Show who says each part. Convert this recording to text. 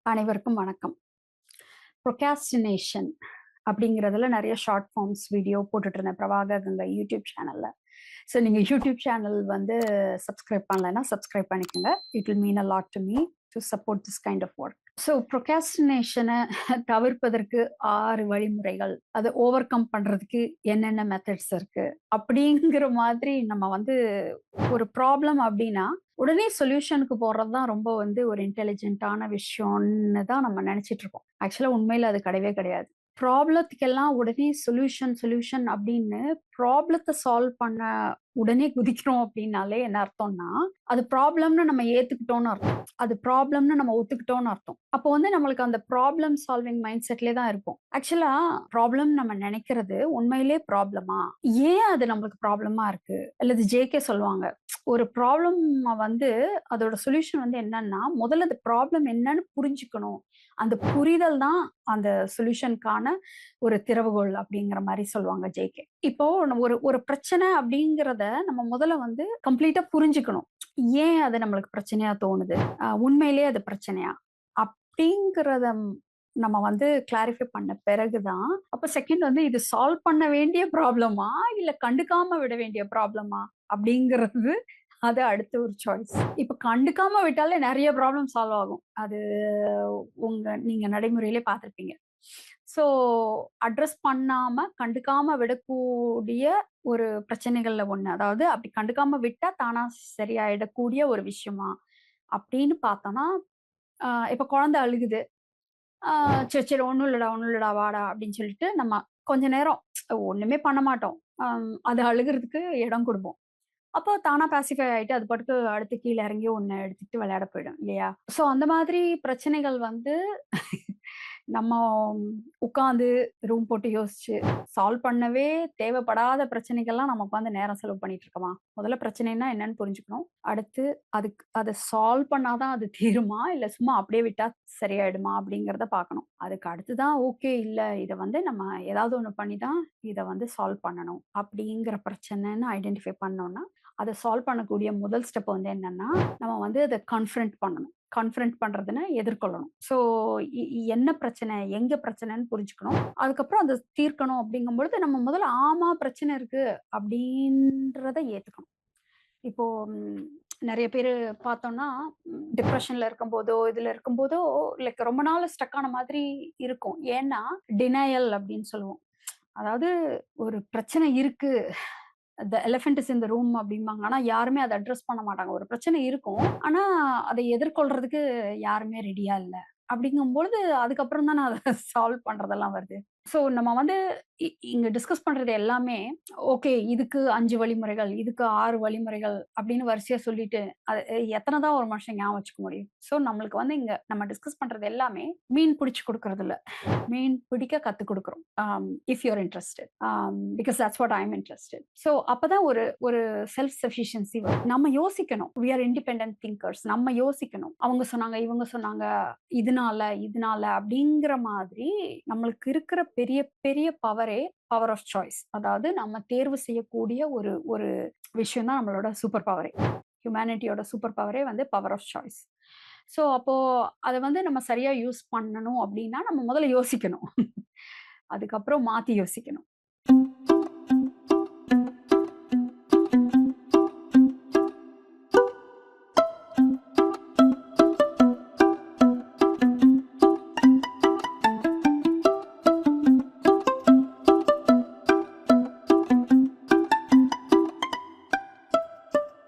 Speaker 1: அனைவருக்கும் வணக்கம். ப்ரொகாஸ்டினேஷன் அப்படிங்கிறதுல நிறைய ஷார்ட் ஃபார்ம்ஸ் வீடியோ போட்டுட்டு இருந்தேன் பிரபாகர் கங்கா யூடியூப் சேனல்ல. ஸோ நீங்க யூடியூப் சேனல் வந்து சப்ஸ்கிரைப் பண்ணலைன்னா சப்ஸ்கிரைப் பண்ணிக்கோங்க. It will mean a lot to me to support this kind of work. So ப்ரொகாஸ்டினேஷனை தவிர்ப்பதற்கு 6 வழிமுறைகள், அதை ஓவர் கம் பண்றதுக்கு என்னென்ன மெத்தட்ஸ் இருக்கு அப்படிங்கிற மாதிரி நம்ம வந்து ஒரு ப்ராப்ளம் அப்படின்னா உடனே சொல்யூஷனுக்கு போறது தான் ரொம்ப வந்து ஒரு இன்டெலிஜென்ட்டான விஷயம்னு தான் நம்ம நினைச்சிட்டு இருக்கோம். ஆக்சுவலா உண்மையில அது கிடையவே கிடையாது. ப்ராப்ளத்துக்கெல்லாம் உடனே சொல்யூஷன் சொல்யூஷன் அப்படின்னு ப்ராப்ளத்தை சால்வ் பண்ண உடனே குதிக்கிறோம் அப்படின்னாலே என்ன அர்த்தம்னா, அது ப்ராப்ளம்னு நம்ம ஏத்துக்கிட்டோம்னு அர்த்தம். அது ப்ராப்ளம்னு நம்ம ஒத்துக்கிட்டோம்னு அர்த்தம். அப்போ வந்து நம்மளுக்கு அந்த ப்ராப்ளம் சால்விங் மைண்ட் செட்லயே தான் இருப்போம். ஆக்சுவலா ப்ராப்ளம் நம்ம நினைக்கிறது உண்மையிலே ப்ராப்ளமா? ஏன் அது நம்மளுக்கு ப்ராப்ளமா இருக்கு? அல்லது ஜேகே சொல்லுவாங்க, ஒரு ப்ராப்ளம் வந்து அதோட சொல்யூஷன் வந்து என்னன்னா, முதல்ல அந்த ப்ராப்ளம் என்னன்னு புரிஞ்சுக்கணும். அந்த புரிதல் தான் அந்த சொல்யூஷனுக்கான ஒரு திறவுகோல் அப்படிங்கிற மாரி சொல்லுவாங்க ஜேகே. இப்போ நம்ம ஒரு ஒரு பிரச்சனை அப்படிங்கிறத நம்ம முதல்ல வந்து கம்ப்ளீட்டா புரிஞ்சுக்கணும். ஏன் அது நம்மளுக்கு பிரச்சனையா தோணுது? உண்மையிலேயே அது பிரச்சனையா? அப்படிங்கிறத நம்ம வந்து கிளாரிஃபை பண்ண பிறகு தான், அப்ப செகண்ட் வந்து இது சால்வ் பண்ண வேண்டிய ப்ராப்ளமா? இல்ல கண்டுக்காம விட வேண்டிய ப்ராப்ளமா? அப்படிங்கிறது அது அடுத்த ஒரு சாய்ஸ். இப்ப கண்டுக்காம விட்டாலே நெறைய ப்ராப்ளம் சால்வ் ஆகும். அது நீங்க நடைமுறையிலே பார்த்திருப்பீங்க. ஸோ அட்ரஸ் பண்ணாம, கண்டுக்காம விடக்கூடிய ஒரு பிரச்சனைகள்ல ஒண்ணு. அதாவது அப்படி கண்டுக்காம விட்டா தானா சரியாயிடக்கூடிய ஒரு விஷயமா? அப்படின்னு பார்த்தோம்னா, இப்ப குழந்தை அழுகுது. ஆ சரி, சரி ஒண்ணும் இல்லடா, ஒண்ணும் இல்லடா வாடா அப்படின்னு சொல்லிட்டு நம்ம கொஞ்ச நேரம் ஒண்ணுமே பண்ண மாட்டோம். அது அழுகுறதுக்கு இடம் குடுப்போம். அப்போ தானா பாசிஃபை ஆயிட்டு அது பாட்டுக்கு அடுத்து கீழ இறங்கி ஒண்ண எடுத்துட்டு விளையாட போயிடும் இல்லையா? ஸோ அந்த மாதிரி பிரச்சனைகள் வந்து நம்ம உட்கார்ந்து ரூம் போட்டு யோசிச்சு சால்வ் பண்ணவே தேவைப்படாத பிரச்சனைகள்லாம் நம்ம உட்கார்ந்து நேரம் செலவு பண்ணிட்டு இருக்கோமா? முதல்ல பிரச்சனைன்னா என்னன்னு புரிஞ்சுக்கணும். அடுத்து அத சால்வ் பண்ணா தான் அது தீருமா? இல்ல சும்மா அப்படியே விட்டா சரியாயிடுமா? அப்படிங்கிறத பார்க்கணும். அதுக்கு அடுத்து தான் ஓகே இல்ல இத வந்து நம்ம ஏதாவது ஒண்ணு பண்ணி தான் இத வந்து சால்வ் பண்ணணும். அப்படிங்கிற பிரச்சனைன்னு ஐடென்டிஃபை பண்ணோம்னா, அத சால்வ் பண்ணக்கூடிய முதல் ஸ்டெப் வந்து என்னன்னா, நம்ம வந்து அத கான்ஃபிரண்ட் பண்ணணும். கான்ஃபிரண்ட் பண்றதுன்னா எதிர்கொள்ளணும். ஸோ என்ன பிரச்சனை? எங்க பிரச்சனைன்னு புரிஞ்சுக்கணும். அதுக்கப்புறம் அத தீர்க்கணும் அப்படிங்கும்பொழுது, நம்ம முதல்ல ஆமா பிரச்சனை இருக்கு அப்படின்றத ஏத்துக்கணும். இப்போ நெறைய பேரு பார்த்தோம்னா, டிப்ரஷன்ல இருக்கும்போதோ, இதுல இருக்கும்போதோ, லைக் ரொம்ப நாள் ஸ்டக் ஆன மாதிரி இருக்கும். ஏன்னா, டினையல் அப்படின்னு சொல்லுவோம். அதாவது ஒரு பிரச்சனை இருக்கு. The elephant is in the room அப்படிம்பாங்க. ஆனா யாருமே அத அட்ரஸ் பண்ண மாட்டாங்க. ஒரு பிரச்சனை இருக்கும். ஆனா அதை எதிர்கொள்றதுக்கு யாருமே ரெடியா இல்ல. அப்படிங்கும்பொழுது அதுக்கப்புறம் தானே அத சால்வ் பண்றதெல்லாம் வருது. ஸோ நம்ம வந்து இங்க டிஸ்கஸ் பண்றது எல்லாமே, ஓகே இதுக்கு 5 வழிமுறைகள், இதுக்கு 6 வழிமுறைகள் அப்படின்னு வரிசையா சொல்லிட்டு, அது எத்தன தான் ஒரு மனுஷன் ஞாபகம் வச்சுக்க முடியும்? ஸோ நம்மளுக்கு வந்து இங்க நம்ம டிஸ்கஸ் பண்றது எல்லாமே மீன் பிடிச்சு குடுக்குறது இல்ல. மீன் பிடிக்க கத்துக் குடுக்குறோம். If you are interested. Because that's what I am interested. So அப்பதான் ஒரு ஒரு செல்ஃப் சஃபிஷியன்சி வரும். நம்ம யோசிக்கணும். We are independent thinkers. நம்ம யோசிக்கணும். அவங்க சொன்னாங்க, இவங்க சொன்னாங்க, இதனால அப்படிங்கிற மாதிரி நம்மளுக்கு இருக்கிற பெரிய பெரிய பவரே பவர் ஆஃப் சாய்ஸ். அதாவது நம்ம தேர்வு செய்யக்கூடிய ஒரு ஒரு விஷயம் தான் நம்மளோட சூப்பர் பவரே. ஹியூமனிட்டியோட சூப்பர் பவரே வந்து பவர் ஆஃப் சாய்ஸ். ஸோ அப்போ அத வந்து நம்ம சரியா யூஸ் பண்ணணும் அப்படின்னா, நம்ம முதல்ல யோசிக்கணும். அதுக்கப்புறம் மாத்தி யோசிக்கணும்.